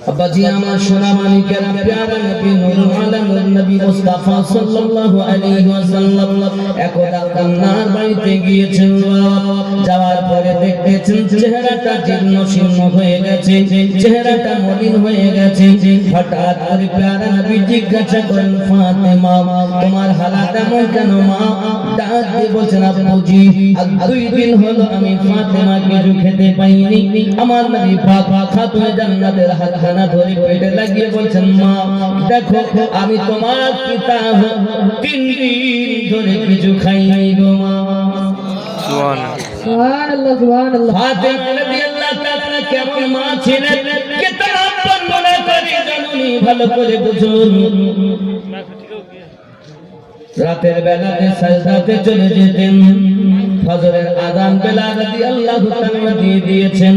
अब्बा जी আমার সোনা মানিকের প্যারা নবী নূরুল আলম নবী মুস্তাফা সাল্লাল্লাহু আলাইহি ওয়াসাল্লাম একদা কান্নার বাড়িতে গিয়েছেন। যাওয়ার পরে দেখতেছেন চেহারাটা জীর্ণ শীর্ণ হয়ে গেছে, চেহারাটা মলিন হয়ে গেছে। হঠাৎ করে প্যারা নবী জিজ্ঞাসা করেন, ফাতেমা তোমার হালাত এমন কেন মা? ডাক দিয়ে বলছেন, আব্বুজি আজ 2 দিন হলো আমি ফাতেমা কিছু খেতে পাইনি। আমার নবী পাক খাতুনে জান্নাতের হাতখানা ধরে পেটে লাগিয়ে বলছেন, মা দেখো আমি তোমার পিতা 3 দিন ধরে কিছু খাইনি গো মা। সুবহানাল্লাহ সুবহানাল্লাহ। ফাতেমা রাদিয়াল্লাহু তাআলা কেমন মা ছিলেন কে তার আপন মনে করে জানুনি ভালো করে বুঝুন। রাতের বেলাতে সাজদাতে চলে যেতেন। ফজরের আযান বেলা রাদিয়াল্লাহু তাআলা দিয়ে দিয়েছেন।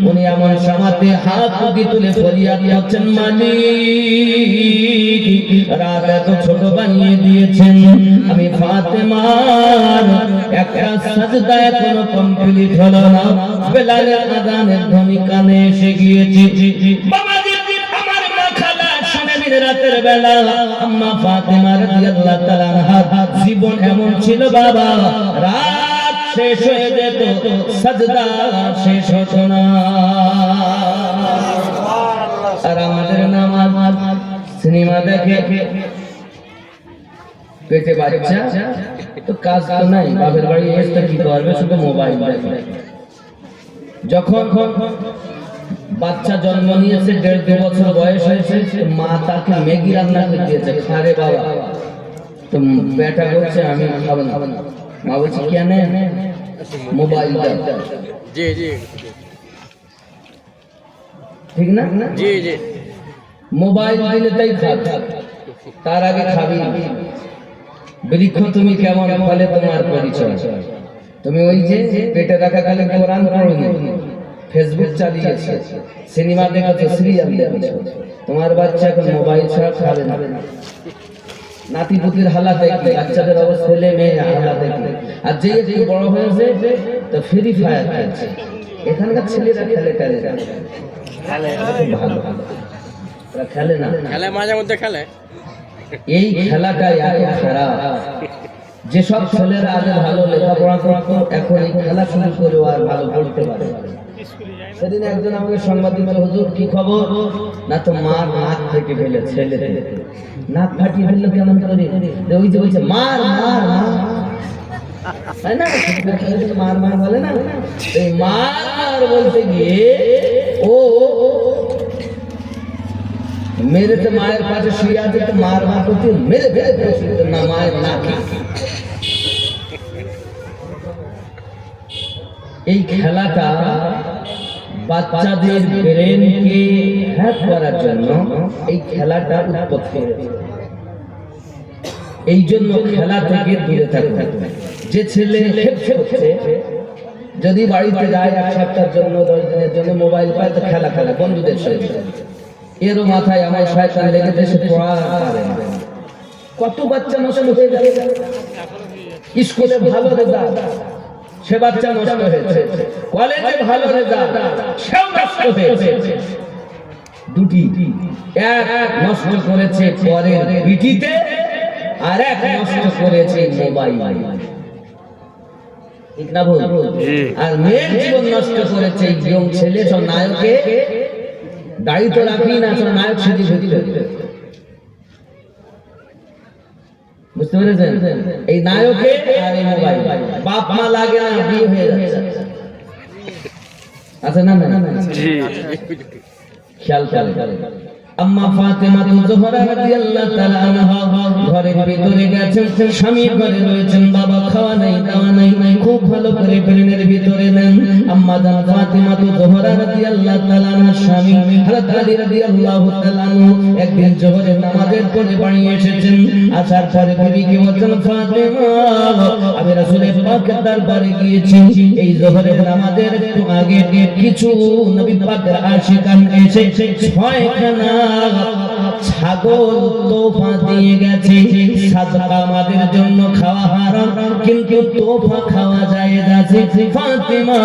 উনি এমন সময়তে হাত তুলে ফরিয়াদ করছেন, মালিক রাত এত ছোট বানিয়ে দিয়েছেন, আমি ফাতেমার একটা সাজদা এখনো কমপ্লিট হলো না। বেলালের আযানের ধ্বনি কানে এসে গিয়েছে। বাবাজি আমার মা খালা শুনে রাতের বেলা আম্মা ফাতেমা রাদিয়াল্লাহু তাআলা আনহা জীবন এমন ছিল বাবা, রাত শেষ হয়ে যেত সাজদা শেষ হতো না। আর আমাদের নামাজ সিনেমা দেখে পেটে বাচ্চা তো কাজ তো নাই, বাপের বাড়ি এসে কি করবে, শুধু মোবাইল দেখে। যখন বাচ্চা জন্ম নিয়েছে 1.5-2 বছর বয়স হয়েছে, মা তাকে ম্যাগি রান্না করে দিয়েছে, খারে বাবা। তো বেটা বলছে আমি খাবো না। মা বলছে কেন? মোবাইল দাও। জি জি ঠিক না? জি জি মোবাইল দিলে তাই খাবে, তার আগে খাবি। বৃক্ষ তুমি কেমন ফলে তোমার পরিচয়। তুমি ওই যে পেটে রাখা কালে কোরআন পড়নি, ফেসবুক চালিয়েছে, সিনেমা দেখেছো, সিরিয়াল দেখেছো, তোমার বাচ্চা এখন মোবাইল ছাড়া খাবে না। নাতি পুতির হালাত দেখলে, বাচ্চাদের অবস্থা, ছেলে মেয়ে হালাত দেখলে। আর যে যে বড় হয়েছে তো ফ্রি ফায়ার খেলছে। এখানকার ছেলেরা খেলে ভালো খেলে না, খেলে মাঝে মধ্যে খেলে। এই খেলাটাই এত খারাপ। যেসব ছেলেরা আগে ভালো লেখাপড়া করতো এখন এই খেলা শুরু করে আর ভালো পড়তে পারে। সেদিন একজন আমাকে সংবাদ দিল, হুজুর কি খবর? না তো মার নাক থেকে ফেলে, ছেলে নাক ফাটিয়ে ফেললো কেমন করে? ওই যে বলছে মার মার মার, তাই না? মার মার বলে না, এই মার বলতে গিয়ে ও মেরেতে মায়ের পাশে শুয়ে আছে, মার মার করতে মেরে ফেলে না মায়ের নাকি। এই খেলাটা বাচ্চাদের ব্রেনকে হ্যাক করার জন্য এই খেলাটা উৎপত্তি হয়েছে। এই জন্য খেলা থেকে দূরে থাকতে হবে। যে ছেলে হচ্ছে যদি বাড়িতে যায় 1 সপ্তাহের জন্য 10 দিনের জন্য মোবাইল পায় তো খেলা খেলা বন্ধুদের সাথে, এরও মাথায় আমার শয়তান লেগে দেশে পড়া পারে না। কত বাচ্চা নষ্ট হয়ে যায়। স্কুলে ভালো রেজাল্ট, সে বাচ্চা নষ্ট হয়েছে। কলেজে ভালো রেজাল্ট, সেও নষ্ট হয়েছে। দুটি, এক নষ্ট করেছে পরের পিঠিতে, আর এক নষ্ট করেছে মোবাইল। ঠিক না বল? আর মেয়ের জীবন নষ্ট করেছে ইয়ং ছেলে। সব নায়কে দাড়ি তো রাখি না, সব নায়ক সেজে ঘুরতে। বুঝতে পেরেছেন? এই নায়কে আর এই মোবাইল, বাপ মা লাগে না, বিয়ে হয়ে যাচ্ছে। আচ্ছা না না জি খেয়াল করে আম্মা ফাতেমা জোহরা রাদিয়াল্লাহু তাআলা আনহা ঘরের ভিতরে গেছেন, স্বামী ঘরে রয়েছেন, বাবা খাওয়া নাই দাওয়া নাই, খুব ভালো করে প্লেনের ভিতরে নেন। আম্মা জান ফাতেমা জোহরা রাদিয়াল্লাহু তাআলা আনহার স্বামী হযরত আলী রাদিয়াল্লাহু তাআলা একদিন জোহরের নামাজের পরে বাড়ি এসেছেন। আসার পরে বিবিকে বলছেন, ফাতেমা আমি রাসূলের পাকের দরবারে গিয়েছি, এই জোহরের নামাজের একটু আগে কিছু নবী পাকের আশিকান এসে 6খানা ছাগল তোফা দিয়ে গেছে। সাদকা আমাদের জন্য খাওয়া হারাম, কিন্তু তোফা খাওয়া জায়েজ আছে। ফাতেমা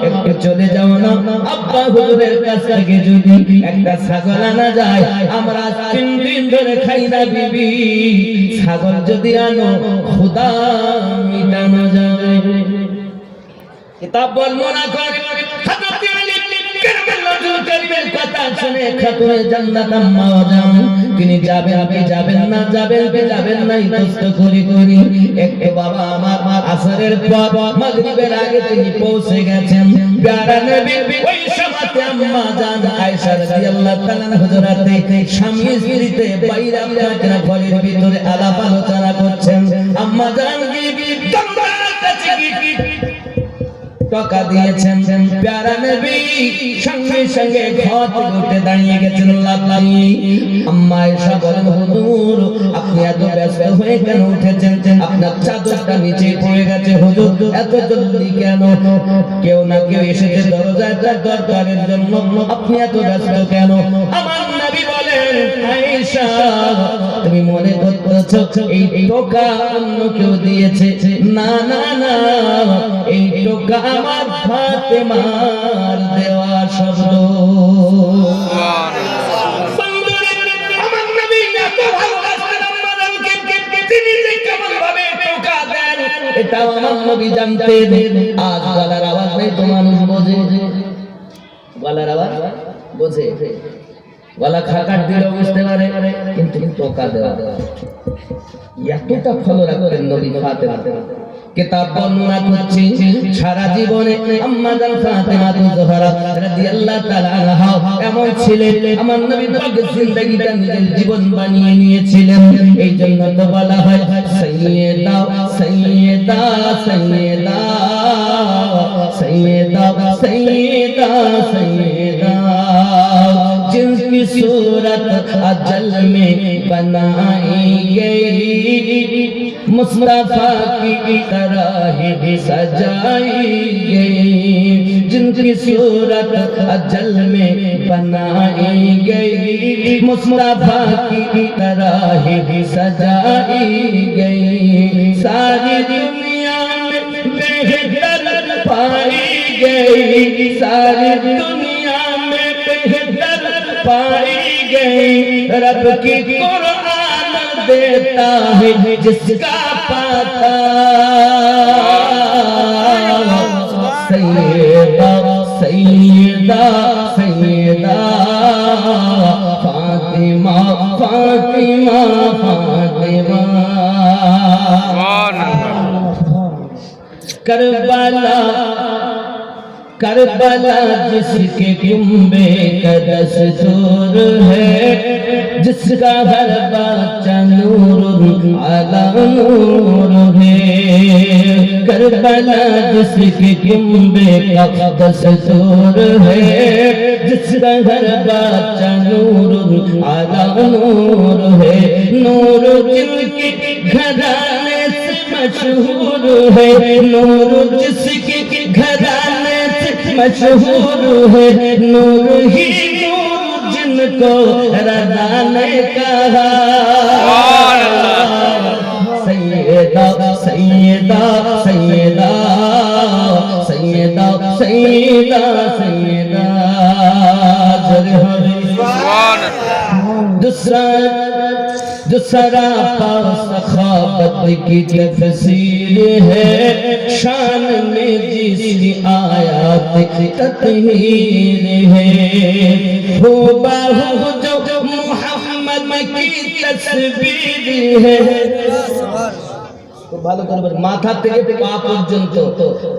একটু চলে যাও না, আব্বা হুজুরের কাছ থেকে যদি একটা ছাগল আনা যায়, আমরা 3 দিন ধরে খাই না বিবি। ছাগল যদি আনো খোদা মিটানো যাবে। কিতাব বর্ণনা করে হযরত আলী কারামাল্লাহু কারীমের কথা শুনে খাতুনে জান্নাত আম্মা জান তিনি যাবেন কি যাবেন না, যাবেন কি যাবেন না ইতস্ত করি করি একটু বাবা আমার আসরের পর মাগরিবের আগে তিনি পৌঁছে গেছেন। প্যারা নবী ওই সময়তে আম্মা জান আয়েশা রাদিয়াল্লাহু তাআলা হুজুরাতে স্বামী স্ত্রীতে বাইরে আপনারা ঘরের ভিতরে আলাপ আলোচনা করছেন। আম্মা জান বিবি তোমার কাছে কি টাকা দিয়েছেন। প্যারা নবী সঙ্গে সঙ্গে ঘর থেকে উঠে দাঁড়িয়ে গেছেন। আম্মা আয়েশা বলেন, হুজুর আপনি এত ব্যস্ত হয়ে কেন উঠেছেন? আপনার চাদরটা নিচে পড়ে গেছে হুজুর, এত জলদি কেন? কেউ না কেউ এসেছে দরজায় তার দরকারের জন্য, আপনি এত ব্যস্ত কেন? আমার নবী বলেন, আয়েশা তুমি মনে করছো এই টাকা অন্য কেউ দিয়েছে? না না না, এই টাকা আমার ফাতেমার দেওয়া শব্দ। আমার নবী এত ভালোবাসতেন আম্মাজানকে, তিনি যে কেমন ভাবে টাকা দেন এটাও আমার নবী জানতেন। আজ গলার আওয়াজ নেই তো মানুষ বোঝে, গলার আওয়াজ বোঝে, গলা খাকার দিলেও বুঝতে পারে, কিন্তু টাকা দেওয়া এতটা ফলো রাখতেন নবী ফাতেমা। কিতাব বর্ণনা করছে সারা জীবনে আম্মা জান ফাতেমা জোহরা রাদিয়াল্লাহু তাআলা আনহা এমন ছিলেন, আমার নবী পাক জিন্দেগিটা নিজের জীবন বানিয়ে নিয়েছিলেন। এই জন্য তো বলা হয় সাইয়্যিদা সাইয়্যিদা সাইয়্যিদা সাইয়্যিদা সাইয়্যিদা সাইয়্যিদা जिनकी सूरत अजल में बनाई गई, मुस्तफा की तरह ही सजाई गई, जिनकी सूरत अजल में बनाई गई, मुस्तफा की तरह ही सजाई गई, सारी दुनिया में बेहतर पाई गई, सारी दुनिया में बेहतर पाई गई, रब की कुरान देता है जिसका पता, सैयदा सैयदा सैयदा फातिमा फातिमा फातिमा। करबला करबला जिसके कुंबे का दस्तूर है, जिसका हर बच्चा नूर अला नूर है, करबला जिसके कुंबे का दस्तूर है, जिसका हर बच्चा नूर अला नूर है, नूर जिनके घराने से मशहूर है, नूर जिसके घराने मशहूर है, नूर ही नूर जिनको रज़ा ने कहा, सैयदा सैयदा सैयदा सैयदा सैयदा सैयदा। दूसरा सखावत की तफसीर है, शान में जिसकी आयात तत्हीर है, हो बाहु जो मोहम्मद की तस्वीर है। ভালো করে মাথা থেকে পা পর্যন্ত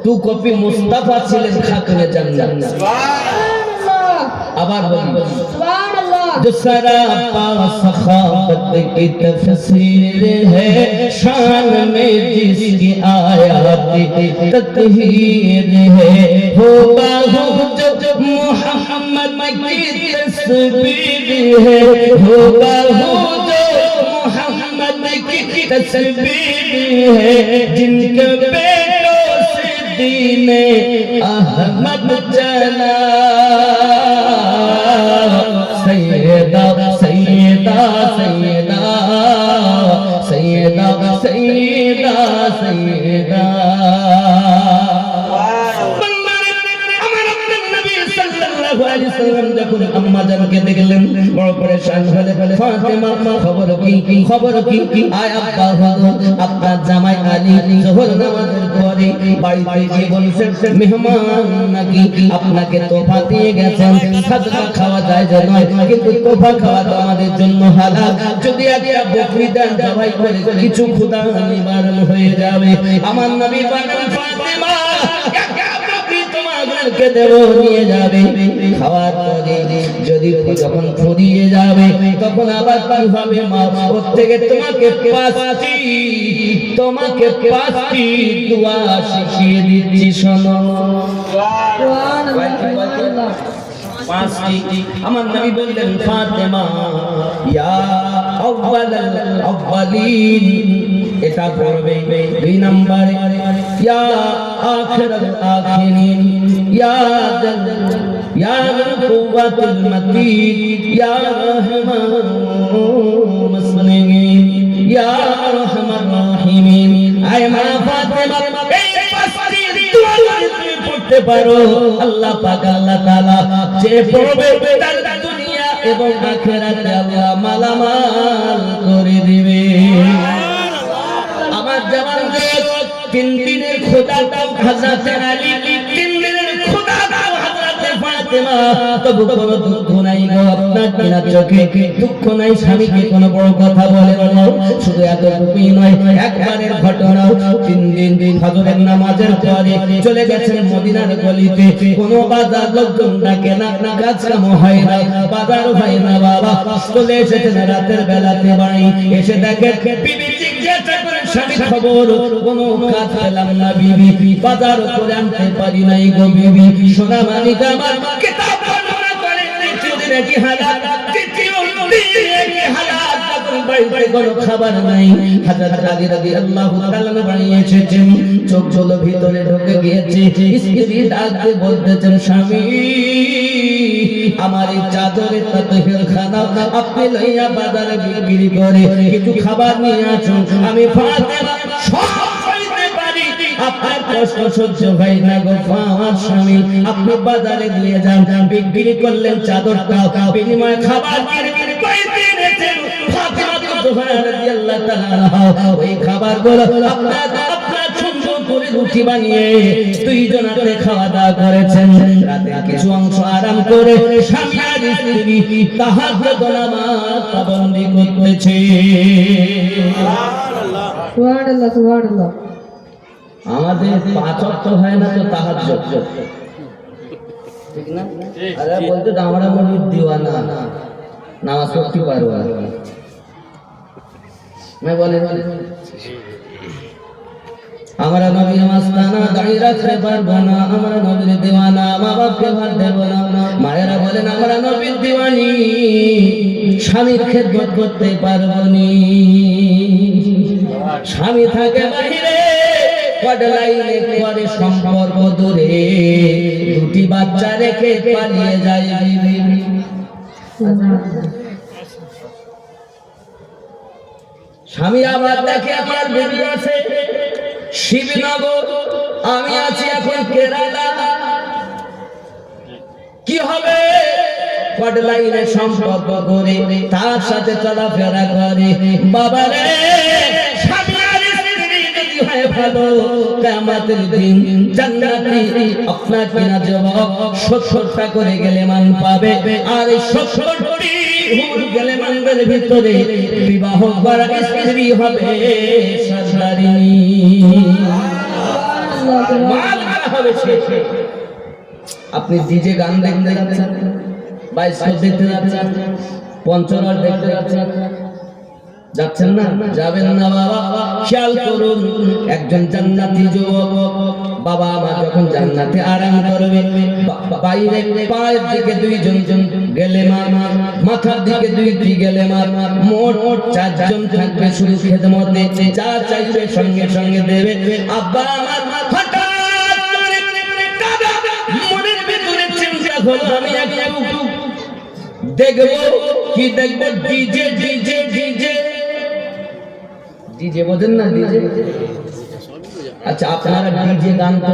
টু কপি মুস্তাফা ছিলেন খাতুনে জান্নাত। সুবহানাল্লাহ। আবার বলি সুবহানাল্লাহ। जो सरापा सखावत की तफसीर है, शान में जिसकी आयात तत्हीर है, हो बाहु जो मोहम्मद की तस्वीर है, हो बाहु जो मोहम्मद की तस्वीर है, जिनके बेटों से दीने अहमद चला, सैयदा सैयदा আলাইহি সাল্লাম যখন আম্মা জানকে দেখলেন বড় পরেশান হয়ে বলে ফাতেমা খবর কি আয় আব্বা আপনার জামাই আলী যোহর নামাজের পরে বাড়িতে গিয়ে বলছেন মেহমান নাকি আপনাকে তোফা দিয়ে গেছেন সাদকা খাওয়া যায় যে নয় কিন্তু তোফা খাওয়া তো আমাদের জন্য হালাল যদি আগে বকরি দেন জবাই করে কিছু ক্ষুধা নিবারণ হয়ে যাবে আমার নবী বলেন ফাতেমা তোমাদেরকে দেব নিয়ে যাবে খাওয়ার পরে যদি যখন ফুরিয়ে যাবে তখন আবার কি হবে মা ওর থেকে তোমাকে পাঁচটি দোয়া শিখিয়ে দিচ্ছি শোনো পাঁচটি আমার নবী বললেন ফাতেমা ইয়া আউয়ালাল আউয়ালিন এটা পড়বে দুই নম্বরে ইয়া আখিরাল আখিরিন ইয়া কুওয়াতুল মাতিন ইয়া রাহমান মুসলিমিন ইয়া আরহামার রাহিমিন আয় মা ফাতেমা এই পাঁচটি দোয়া তুমি পড়তে পারো আল্লাহ পাক আল্লাহ তাআলা যে পড়বে তার দুনিয়া এবং আখিরাতে আল্লাহ মালামাল করে দিবে আমার জামানদের তিন দিনের খোদাটাও হযরত আলী তিন দিনের খোদাটাও হযরত ফাতেমা তবু কোনো দুঃখ নাই গো আপনার কিনা চোখে দুঃখ নাই স্বামীকে কোনো বড় কথা বলে না শুধু এতটুকুই নয় একবারের ঘটনা তিন দিন ফজরের নামাজের পরে চলে গেছেন মদিনার গলিতে কোনো বাজার লোকজন ডাকে না কাজ কাম হয় না বাজার হয় না বাবা চলে এসেছেন রাতের বেলাতে বাড়ি এসে দেখেন বিবি জিজ্ঞাসা করে স্বামী খবর কোনো কাজ পেলাম না বিবি বাজার করে আনতে পারি নাই গো বিবি সোনা মানিক আমার কিতাব বর্ণনা করে তৃতীয় দিনে কি হালাল তৃতীয় দিনে কি হালাল বাড়িতে কোনো খাবার নাই হযরত আলী রাদিয়াল্লাহু তাআলা বাড়ি এসেছেন চোখ জলো ভিতরে ঢুকে গিয়েছে স্ত্রী ডাকতে বলতেছেন স্বামী আমার এই চাদরের তাতহির খানা আপনি লইয়া বাজারে বিক্রি করে কিছু খাবার নিয়ে আসুন আমি ফাতেমা সব খাইতে পারি আপনার কষ্ট সহ্য হয় না গো আমার স্বামী আপনি বাজারে দিয়ে যান বিক্রি করলেন চাদরটা বিনিময়ে খাবার কিনে পাইতে এনেছেন ফাতেমা জোহরা রাদিয়াল্লাহু তাআলা ওই খাবারগুলো আপনার সুন্দর করে রুটি বানিয়ে দুইজনাতে খাওয়া দাওয়া করেছেন রাতে কিছু অংশ আরাম করে স্বামী আর স্ত্রী তাহাজ্জুদ নামাজ পাবন্দি করতেছে সুবহানাল্লাহ সুবহানাল্লাহ আমাদের পাঁচ ওয়াক্ত হয় না তো তাহাজ্জুদ ঠিক না আরে বলতে আমরা নবীর দিওয়ানা নামাজ পড়তে পারবো না বলেন আমরা নবীর মাস্তানা দাঁড়িয়ে রাখতে পারবো না আমরা নবীর দিওয়ানা মা বাপকে ভাত দেব না মায়েরা বলেন আমরা নবীর দিওয়ানি স্বামীর খেদমত করতে পারবো নি স্বামী থাকে বাহিরে কডলাইনে করে সম্পর্ক দূরে দুটি বাচ্চা রেখে পালিয়ে যায় স্বামী আবার দেখে আমার বেবি আছে শিবনগর আমি আছি এখন কেরালা কি হবে কডলাইনে সম্পর্ক করে তার সাথে চলাফেরা করে বাবা রে স্বামী আর স্ত্রী যদি হয় ভালো কিয়ামতের দিন জান্নাতি আপনার কিনা জবাব 70টা করে গেলে মান পাবে আর এই 70টি হুর গেলে মানদের ভিতরে বিবাহ করা স্ত্রী হবে সরদারিনী আপনি ডিজে গান দেখতে যাচ্ছেন বাইস্কোপ দেখতে যাচ্ছেন পঞ্চরস দেখতে যাচ্ছেন না যাবেন না বাবা খেয়াল করুন একজন জান্নাতি যুবক বাবা মা যখন জান্নাতে আরাম করবে বাইরে পায়ের দিকে দুইজন গেলে মাথার দিকে দুইটি গেলে মোট চারজন থাকবে শুধু খেদমতে যা চাইবে সঙ্গে সঙ্গে দেবে আব্বা আমার হঠাৎ মনের ভিতরে চিন্তা হলো আমি একটু দেখবো কি দেখবো ডিজে ডিজে ডিজে ডিজে বোঝেন না ডিজে আচ্ছা আপনারা ডিজে গান তো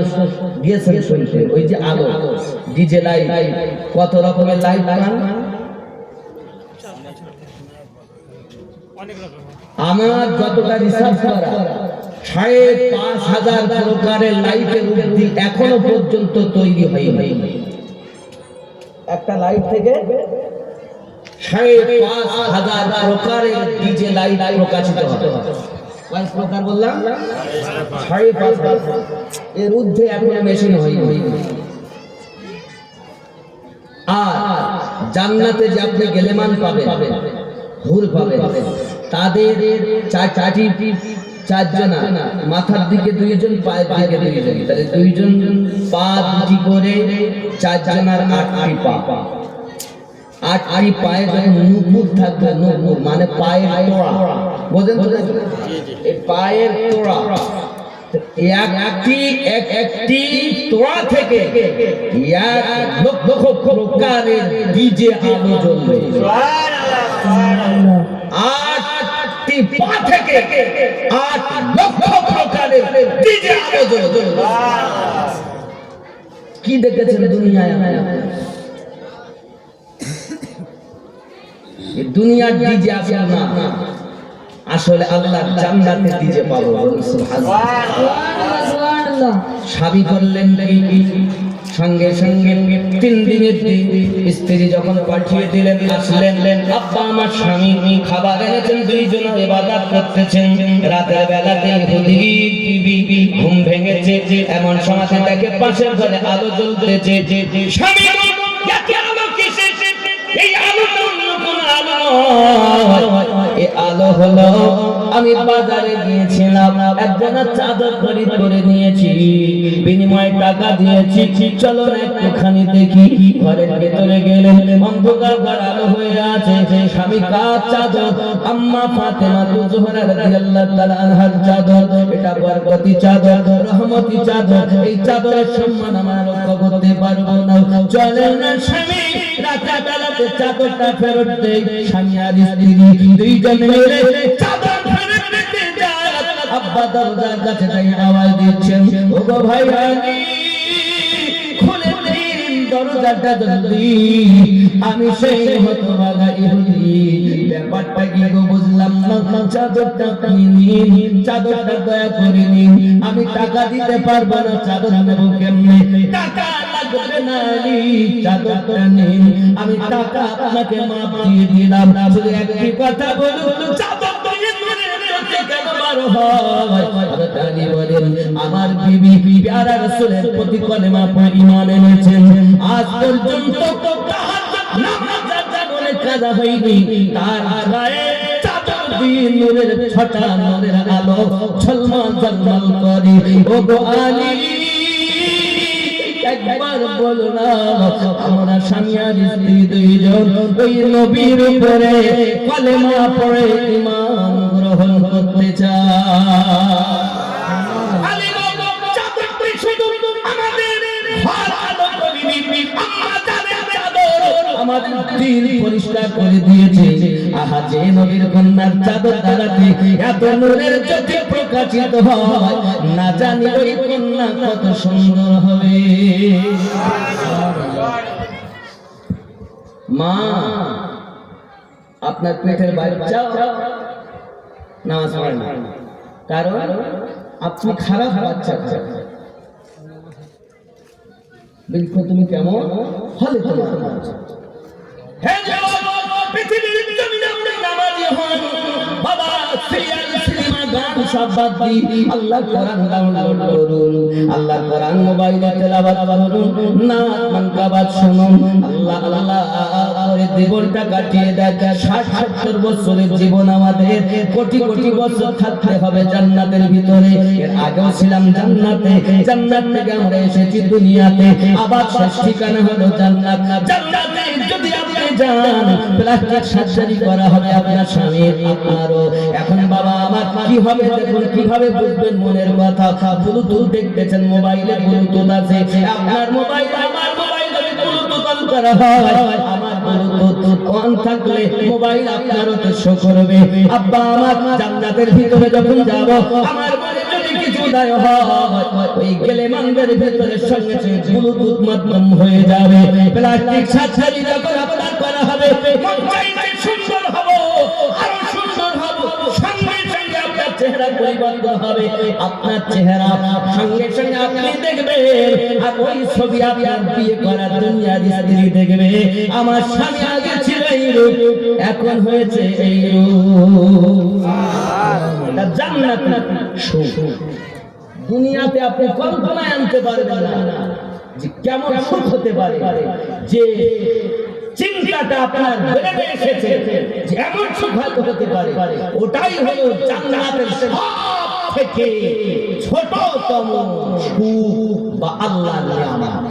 দিয়েছেন শুনতে, ওই যে আলো ডিজে লাইট, কত রকমের লাইট গান? আমার যতটা রিসার্চ করা 5,500 প্রকারের লাইটের উদ্দি এখনো পর্যন্ত তৈরি হয়নি। একটা লাইট থেকে 5,500 প্রকারের ডিজে লাইট প্রকাশিত হয়। কয় প্রকার বললাম? 5,500। এর ঊর্ধ্বে এখনো মেশিন হয়নি। আর জান্নাতে যে আপনি গেলেমান পাবেন, হুর পাবেন, তাদের চারজন, মাথার দিকে 2 জন, পায়ের দিকে 2 জন, তাহলে 2 জন পা দুটি করে 4 জন আর 8টি পা। 8টি পায়ে যখন নুপুর থাকবে, নুপুর মানে পায়ের তোড়া, বোঝেন তো? এই পায়ের তোড়া, একটি তোড়া থেকে 1 লক্ষ প্রকারের ডিজে আলো জ্বলবে। সুবহানাল্লাহ। 8টি পা থেকে 8 লক্ষ প্রকারের ডিজে আলো জ্বলবে। কি দেখেছেন দুনিয়ায়? এই দুনিয়ার ডিজে আসলে না, আসলে আল্লাহর জান্নাতের ডিজে পাবো। সুবহানাল্লাহ। সাবি করলেন সঙ্গে সঙ্গে 3 দিনের দিন স্ত্রী যখন পাঠিয়ে দিলেন, আসলেন, আব্বা আমার স্বামী খাবার এনেছেন, 2 জন ইবাদত করতেছেন। রাতের বেলাতে হুদির বিবি ঘুম ভেঙেছে, এমন সময় দেখে পাশের ঘরে আলো জ্বলতেছে। স্বামী এত আলো কিসের? এই আলো কোন আলো? এই আলো হলো আমি বাজারে গিয়েছিলাম, একজনের চাদর খরিদ করে নিয়েছি, বিনিময়ে টাকা দিয়েছি, চলো একটুখানি দেখি। ঘরের ভেতরে গেলেন, অন্ধকার ঘর, আলো হয়ে আছে। স্বামী কার চাদর? আম্মা ফাতেমা জোহরা রাদিয়াল্লাহু তাআলা আনহার চাদর। এটা বরকতি চাদর, রহমতি চাদর। এই চাদরের সম্মান আমরা রক্ষা করতে পারবো না। চলেন না স্বামী রাতের বেলাতে চাদরটা ফেরত দেই। স্বামী আর স্ত্রী 2 জন মিলে চাদর ফেরত দিতে যায়। আব্বা দরজার কাছে দাঁড়িয়ে আওয়াজ দিচ্ছেন, ওগো ভাই রানী, খুলে দিন দরজাটা জলদি, আমি সেই হতভাগা ইহুদি। ব্যাপারটা কি গো বুঝলাম না, চাদরটা নিন, চাদরটা দয়া করে নিন, আমি টাকা দিতে পারবো না, চাদর নেবো কেমনে? টাকা লাগবে না, চাদরটা নিন, আমি টাকা আপনাকে মাপ দিয়ে দিলাম। শুধু একটি কথা বলুন, চাদর আমার বিবি প্যারা রাসূলের প্রতি কলেমা পড়ে ঈমান এনেছেন। আজ পর্যন্ত নামাজের জীবনে কাজা হয়নি, তার গায়ে চাদর দিয়ে নূরের ছটা, নূরের আলো ঝলমল ঝলমল করে। ওগো আলী, একবার বলো না, আমরা স্বামী আর স্ত্রী 2 জন ওই নবীর উপরে কলেমা পড়ে ঈমান গ্রহণ করতে চাই। আলী গো, চাদরটি শুধু আমাদের ঘর আলো করেনি, আমাদের চাদর আমাদের দিল পরিষ্কার করে দিয়েছে। আহা, যে নবীর কন্যার চাদর দ্বারাতে এত নূরের জ্যোতি প্রকাশিত হয়, না জানি ওই কন্যা কত সুন্দর হবে। মা, আপনার পেটের বাচ্চা নামাজ পড়ে না, কারণ আপনি খারাপ বাচ্চা খান। দেখো তুমি কেমন হলে তোমার বাচ্চা। হে পৃথিবীর জমিনে আমরা নামাজি হন, বাবা সিরিয়াল সিনেমা গান সব বাদ দিই, আল্লাহ কোরআন ডাউনলোড করুন, আল্লাহ কোরআন মোবাইলে তেলাওয়াত করুন, নাত মানকাবাত শুনুন। আল্লাহ আল্লাহ করে জীবনটা কাটিয়ে দেয়। 60-70 বছরের জীবন আমাদের, কোটি কোটি বছর থাকতে হবে জান্নাতের ভিতরে। এর আগেও ছিলাম জান্নাতে, জান্নাত থেকে আমরা এসেছি দুনিয়াতে, আবার শেষ ঠিকানা হলো জান্নাত। জান্নাতে যদি আপনি যান, প্লাস্টিক সার্জারি করা হবে আপনার স্বামীর, আপনারও। এখন বাবা আমার কি হবে দেখুন, কিভাবে বুঝবেন মনের কথা? ব্লুটুথ দেখতেছেন, মোবাইলে ব্লুটুথ আছে, আপনার মোবাইল আমার মোবাইল ব্লুটুথ অন করা হয়, আমার ব্লুটুথ অন থাকলে মোবাইল আপনারও তো শো করবে। আব্বা আমার জান্নাতের ভিতরে যখন যাব, আমার মনে যদি কিছু উদয় হয় ওই গেলেমানদের ভিতরে সঙ্গে সঙ্গে ব্লুটুথ মাধ্যম হয়ে যাবে প্লাস্টিক সার্জারি যখন আপনার করা হবে সুন্দর হবো আরো সুন্দর হবো সঙ্গে সঙ্গে আপনার চেহারা পরিবর্তন হবে আপনার চেহারা সঙ্গে সঙ্গে আপনি দেখবেন আর ওই ছবি আপনার বিয়ে করা দুনিয়ার স্ত্রী দেখবে আমার স্বামী আগে ছিল এই রূপ এখন হয়েছে এই রূপ জান্নাত সুখ দুনিয়াতে আপনি কল্পনায় আনতে পারবেন না যে কেমন সুখ হতে পারে যে চিন্তাটা আপনার ব্রেনে এসেছে যে এমন সুখ হতে পারে ওটাই হলো জান্নাতের সবথেকে ছোটতম সুখ বা আল্লাহর নিয়ামত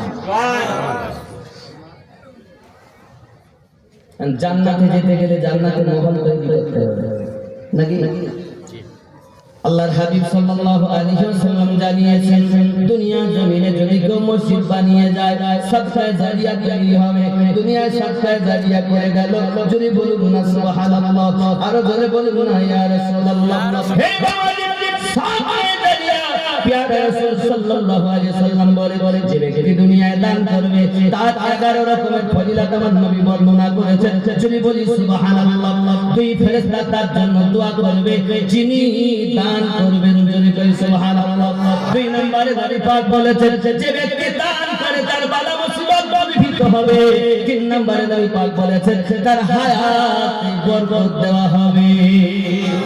জান্নাতে যেতে গেলে জান্নাতের মহল তৈরি করতে হবে নাকি আল্লাহর হাবিব সাল্লাল্লাহু আলাইহি ওয়াসাল্লাম জানিয়েছেন দুনিয়া জমিনে যদি কেউ মসজিদ বানিয়ে যায় সাদকায়ে জারিয়া তৈরি হবে দুনিয়ায় সাদকায়ে জারিয়া করে গেল যদি বলুন না সুবহানাল্লাহ আর জোরে বলুন না ইয়া রাসূলুল্লাহ হে সাদকায়ে জারিয়া প্যারা রাসূল সাল্লাল্লাহু আলাইহি ওয়াসাল্লাম বলে যে ব্যক্তি দুনিয়ায় দান করবে তার 11 রকমের ফজিলত আমার নবী বর্ণনা করেছেন যদি বলি সুবহানাল্লাহ দুই ফেরেশতা তার জন্য দোয়া করবে যিনি দান করবেন যদি কই সুবহানাল্লাহ দুই নম্বরে নবী পাক বলেছেন যে ব্যক্তি দান করে তার বালা মুসিবত দূরীভূত হবে তিন নম্বরে নবী পাক বলেছেন তার হায়াতে বরকত দেওয়া হবে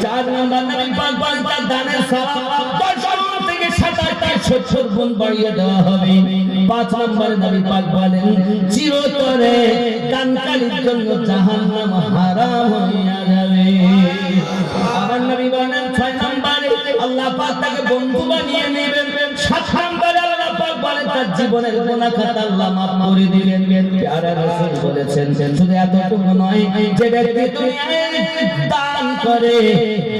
চার নম্বর নবী পাক বলেন তার দানের সওয়াব 10 থেকে 70 গুণ বাড়িয়ে দেওয়া হবে পাঁচ নম্বরে নবী পাক বলেন চিরতরে দানকারীর জন্য জাহান্নাম হারাম হয়ে যাবে আমার নবী বলেন 6 নম্বরে আল্লাহ পাক তাকে বন্ধু বানিয়ে নেবেন 7 নম্বরে আল্লাহ পাক বলেন তার জীবনের গুনাহ খাতা আল্লাহ maaf করে দিবেন প্যারা রাসূল বলেছেন শুধু এতটুকু নয় যে ব্যক্তি দুনিয়ায় দান করে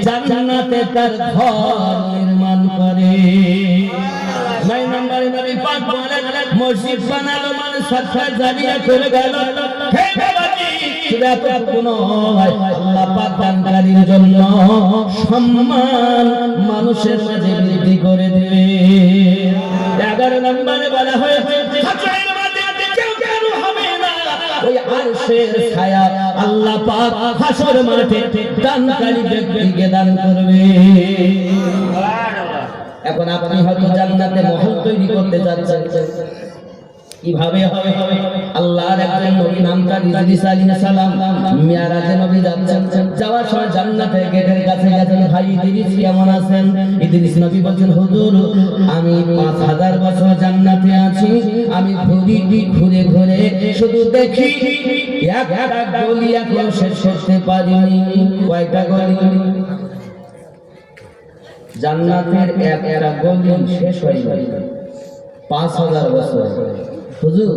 জান্নাতে তার ঘর নির্মাণ করে 9 নম্বরে নবী পাক বলেন মসজিদ বানালো মানে সাদকায়ে জারিয়া করে গেল হে বাবাজি শুধু এতটুকু নয় আল্লাহ পাক দানকারীর জন্য সম্মান মানুষের মাঝে বৃদ্ধি করে দেবে 11 নম্বরে বলা হয়েছে হাসরের মাঠে কেউ কেন হবে না ওই আরশের ছায়া আল্লাহ পাক হাসর মাঠে দানকারী ব্যক্তিকে দান করবে এখন আপনি হয়তো জান্নাতে মহল তৈরি করতে যাচ্ছেন কিভাবে হবে আল্লাহর একজন নবী নাম তার ইদ্রিস আলাইহিস সালাম মিরাজে নবী যাচ্ছেন যাওয়ার সময় জান্নাতের গেটের কাছে গেছেন ভাই ইদ্রিস কেমন আছেন ইদ্রিস নবী বলেন হুজুর আমি 5000 বছর জান্নাতে আছি আমি ঘুরে ঘুরে শুধু দেখি একটা গলি এখন শেষ করতে পারিনি কয়টা গলি জান্নাতের একটা গলি শেষ হয়ে যায় 5000 বছর হুজুর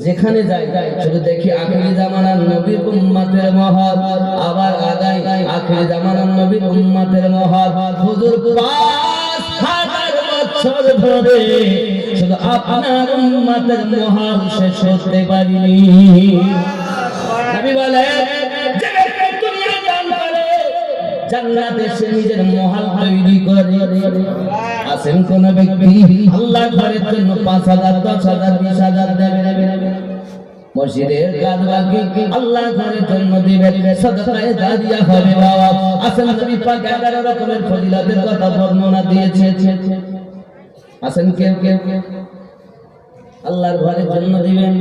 যেখানে যাই শুধু দেখি আখিরি জামানার নবীর উম্মতের মহল আবার আগাই আখিরি জামানার নবীর উম্মতের মহল হুজুর 5000 বছর ধরে শুধু আপনার উম্মতের মহল শেষ করতে পারিনি নবী বলে যে ব্যক্তি দুনিয়া দান করে জান্নাতে সে নিজের মহল তৈরি করে আছেন কোন ব্যক্তি আল্লাহ ঘরের জন্য 5000 10000 20000 দেবে মসজিদের কাজ বাকি আল্লাহ ঘরের জন্য দিবে সাদকায়ে জারিয়া হবে বাবা আছেন নবী পাক 11 রকমের ফজিলতের কথা বর্ণনা দিয়েছে আছেন কেউ আল্লাহর ঘরের জন্য দিবেন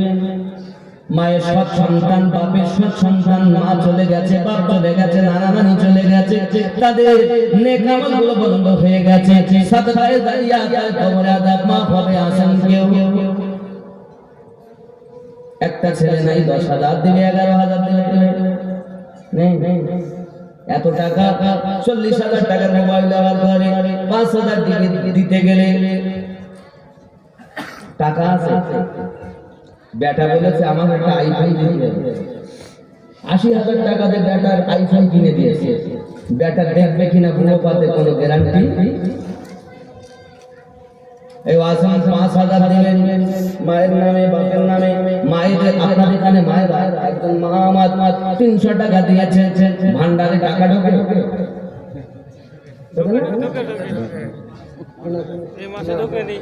মায়ের সৎ সন্তান বাপের সৎ সন্তান মা চলে গেছে বাপ চলে গেছে নানা নানি চলে গেছে তাদের নেক আমলগুলো বন্ধ হয়ে গেছে সাদকায়ে জারিয়া তার কবরে আযাব maaf হবে আছেন কেউ একটা ছেলে নাই 10000 দিবে 11000 দিবে নেই এত টাকা 40000 টাকার মোবাইল দেওয়ার পরে 5000 দিতে গেলে টাকা আছে বেটা বলেছে আমার একটা আইফোন দিবে 80000 টাকা দিয়ে বেটার আইফোন কিনে দিয়েছে বেটা দেখবে কিনা বুড়ো পাতে কোনো গ্যারান্টি এই ওয়াসান 5000 দিবেন মায়ের নামে বাপের নামে মায়েদের আপনাদের এখানে মায়ের একজন মা আমার 300 টাকা দিয়েছে ভান্ডারে টাকা ঢোকে এই মাসে ঢোকেনি